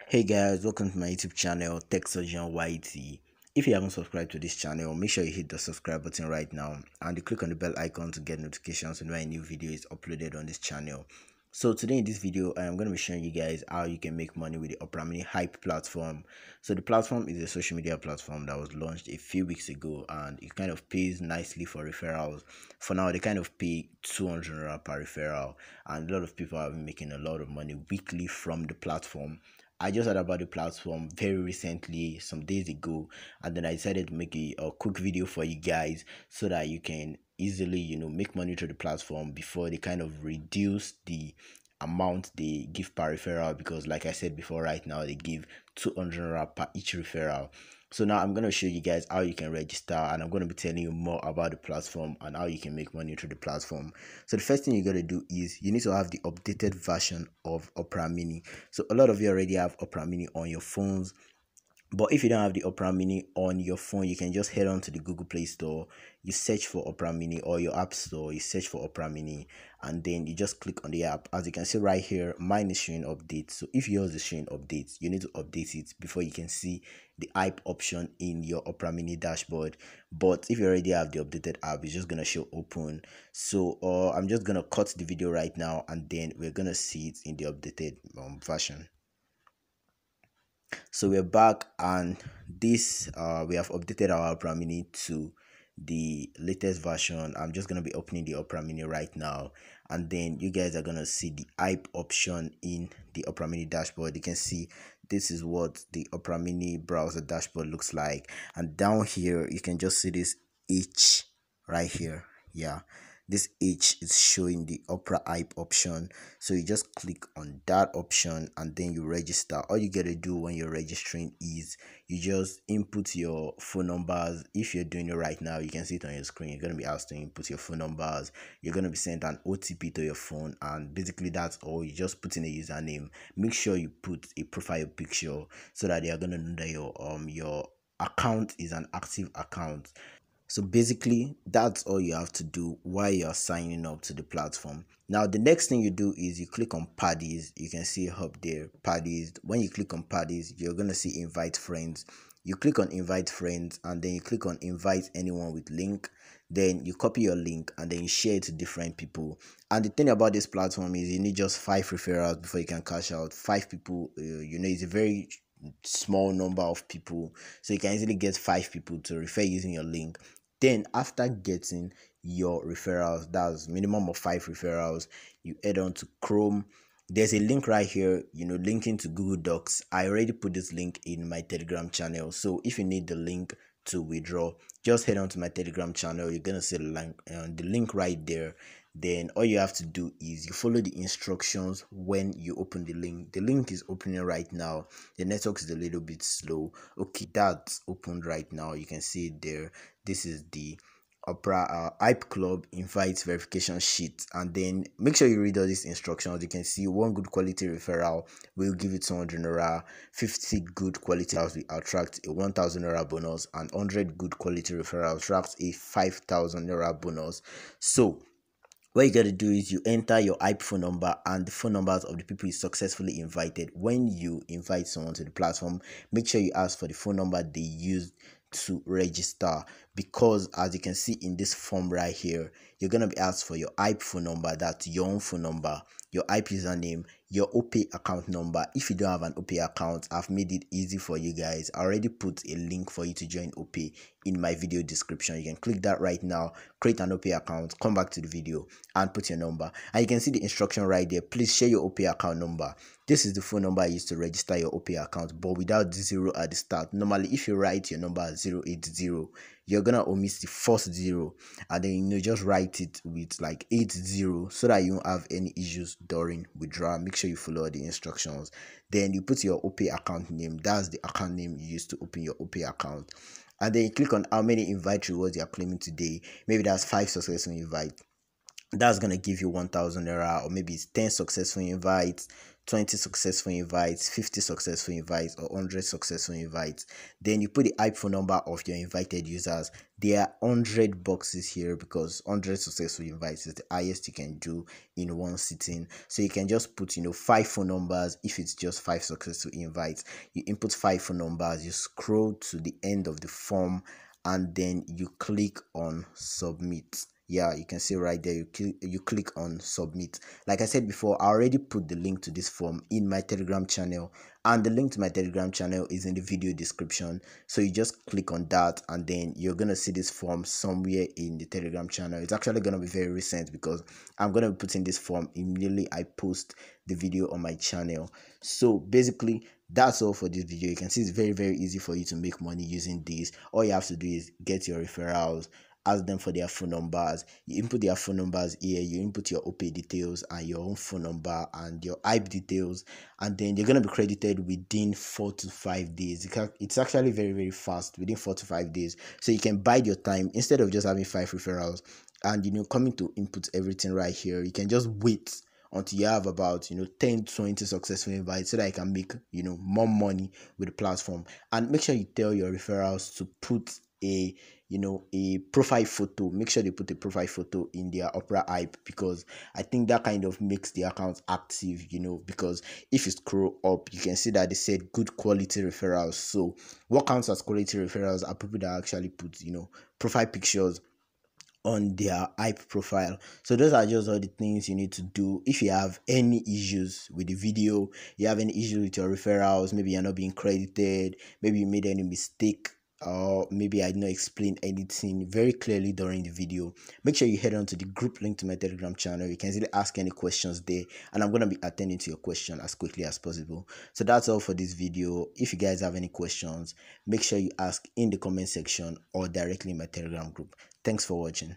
Hey guys, welcome to my YouTube channel, Tech Surgeon YT. If you haven't subscribed to this channel, make sure you hit the subscribe button right now and you click on the bell icon to get notifications when a new video is uploaded on this channel. So today in this video, I am going to be showing you guys how you can make money with the Opera Mini Hype platform. So the platform is a social media platform that was launched a few weeks ago and it kind of pays nicely for referrals. For now, they kind of pay 200 per referral and a lot of people have been making a lot of money weekly from the platform. I just heard about the platform very recently, some days ago, and then I decided to make a quick video for you guys so that you can easily, make money through the platform before they kind of reduce the amount they give per referral. Because, like I said before, right now they give 200 per each referral. So now I'm going to show you guys how you can register, and I'm going to be telling you more about the platform and how you can make money through the platform. So the first thing you got to do is you need to have the updated version of Opera Mini. So a lot of you already have Opera Mini on your phones, but if you don't have the Opera Mini on your phone, you can just head on to the Google Play Store, you search for Opera Mini, or your App Store, you search for Opera Mini, and then you just click on the app. As you can see right here, mine is showing updates. So if yours is showing updates, you need to update it before you can see the hype option in your Opera Mini dashboard. But if you already have the updated app, it's just gonna show open. So I'm just gonna cut the video right now, and then we're gonna see it in the updated version. So we're back, and this we have updated our Opera Mini to the latest version. I'm just gonna be opening the Opera Mini right now, and then you guys are gonna see the hype option in the Opera Mini dashboard. You can see this is what the Opera Mini browser dashboard looks like, and down here you can just see this H right here. Yeah, this H is showing the Opera hype option. So you just click on that option and then you register. All you gotta do when you're registering is you just input your phone numbers. If you're doing it right now, you can see it on your screen. You're gonna be asked to input your phone numbers. You're gonna be sent an OTP to your phone, and basically that's all. You just put in a username. Make sure you put a profile picture so that they are gonna know that your account is an active account. So basically, that's all you have to do while you're signing up to the platform. Now, the next thing you do is you click on parties. You can see up there, parties. When you click on parties, you're going to see invite friends. You click on invite friends, and then you click on invite anyone with link. Then you copy your link and then you share it to different people. And the thing about this platform is you need just 5 referrals before you can cash out. 5 people, it's a very small number of people, so you can easily get 5 people to refer using your link. Then after getting your referrals, that's minimum of 5 referrals, you head on to Chrome. There's a link right here, linking to Google Docs. I already put this link in my Telegram channel. So if you need the link to withdraw, just head on to my Telegram channel. You're gonna see the link right there. Then all you have to do is you follow the instructions when you open the link. The link is opening right now. The network is a little bit slow. Okay, that's opened right now. You can see it there. This is the Opera Hype Club invites verification sheet, and then make sure you read all these instructions. You can see one good quality referral will give you 200 naira, 50 good quality referrals will attract a 1000 naira bonus, and 100 good quality referrals attracts a 5000 naira bonus. So what you got to do is you enter your IP phone number and the phone numbers of the people you successfully invited. When you invite someone to the platform, make sure you ask for the phone number they used to register, because as you can see in this form right here, you're going to be asked for your IP phone number, that's your own phone number, your IP username, your OPay account number. If you don't have an OPay account, I've made it easy for you guys. I already put a link for you to join OPay in my video description. You can click that right now, create an OPay account, come back to the video and put your number, and you can see the instruction right there. Please share your OPay account number. This is the phone number I used to register your OPay account, but without the 0 at the start. Normally if you write your number as 080, you're gonna omit the first 0, and then just write it with like 80 so that you won't have any issues during withdrawal. Make sure you follow the instructions. Then you put your OPay account name, that's the account name you used to open your OPay account, and then you click on how many invite rewards you are claiming today. Maybe that's 5 successful invite, that's gonna give you 1000 naira, or maybe it's 10 successful invites, 20 successful invites, 50 successful invites, or 100 successful invites. Then you put the IP phone number of your invited users. There are 100 boxes here because 100 successful invites is the highest you can do in one sitting. So you can just put, 5 phone numbers. If it's just 5 successful invites, you input 5 phone numbers, you scroll to the end of the form, and then you click on submit. Yeah, you can see right there, you click on submit. Like I said before, I already put the link to this form in my Telegram channel, and the link to my Telegram channel is in the video description. So you just click on that, and then you're gonna see this form somewhere in the Telegram channel. It's actually gonna be very recent because I'm gonna be putting this form immediately I post the video on my channel. So basically, that's all for this video. You can see it's very easy for you to make money using this. All you have to do is get your referrals, ask them for their phone numbers, you input their phone numbers here, you input your OP details and your own phone number and your IP details, and then you're going to be credited within 4 to 5 days. It's actually very fast, within 4 to 5 days. So you can bide your time instead of just having 5 referrals and coming to input everything right here. You can just wait until you have about 10-20 successful invites so that I can make more money with the platform. And make sure you tell your referrals to put a profile photo. Make sure they put a profile photo in their Opera hype, because I think that kind of makes the account active, because if you scroll up you can see that they said good quality referrals. So what counts as quality referrals are people that actually put profile pictures on their hype profile. So those are just all the things you need to do. If you have any issues with the video, you have any issues with your referrals, maybe you're not being credited, maybe you made any mistake, or maybe I did not explain anything very clearly during the video, make sure you head on to the group link to my Telegram channel. You can easily ask any questions there, and I'm going to be attending to your question as quickly as possible. So that's all for this video. If you guys have any questions, make sure you ask in the comment section or directly in my Telegram group. Thanks for watching.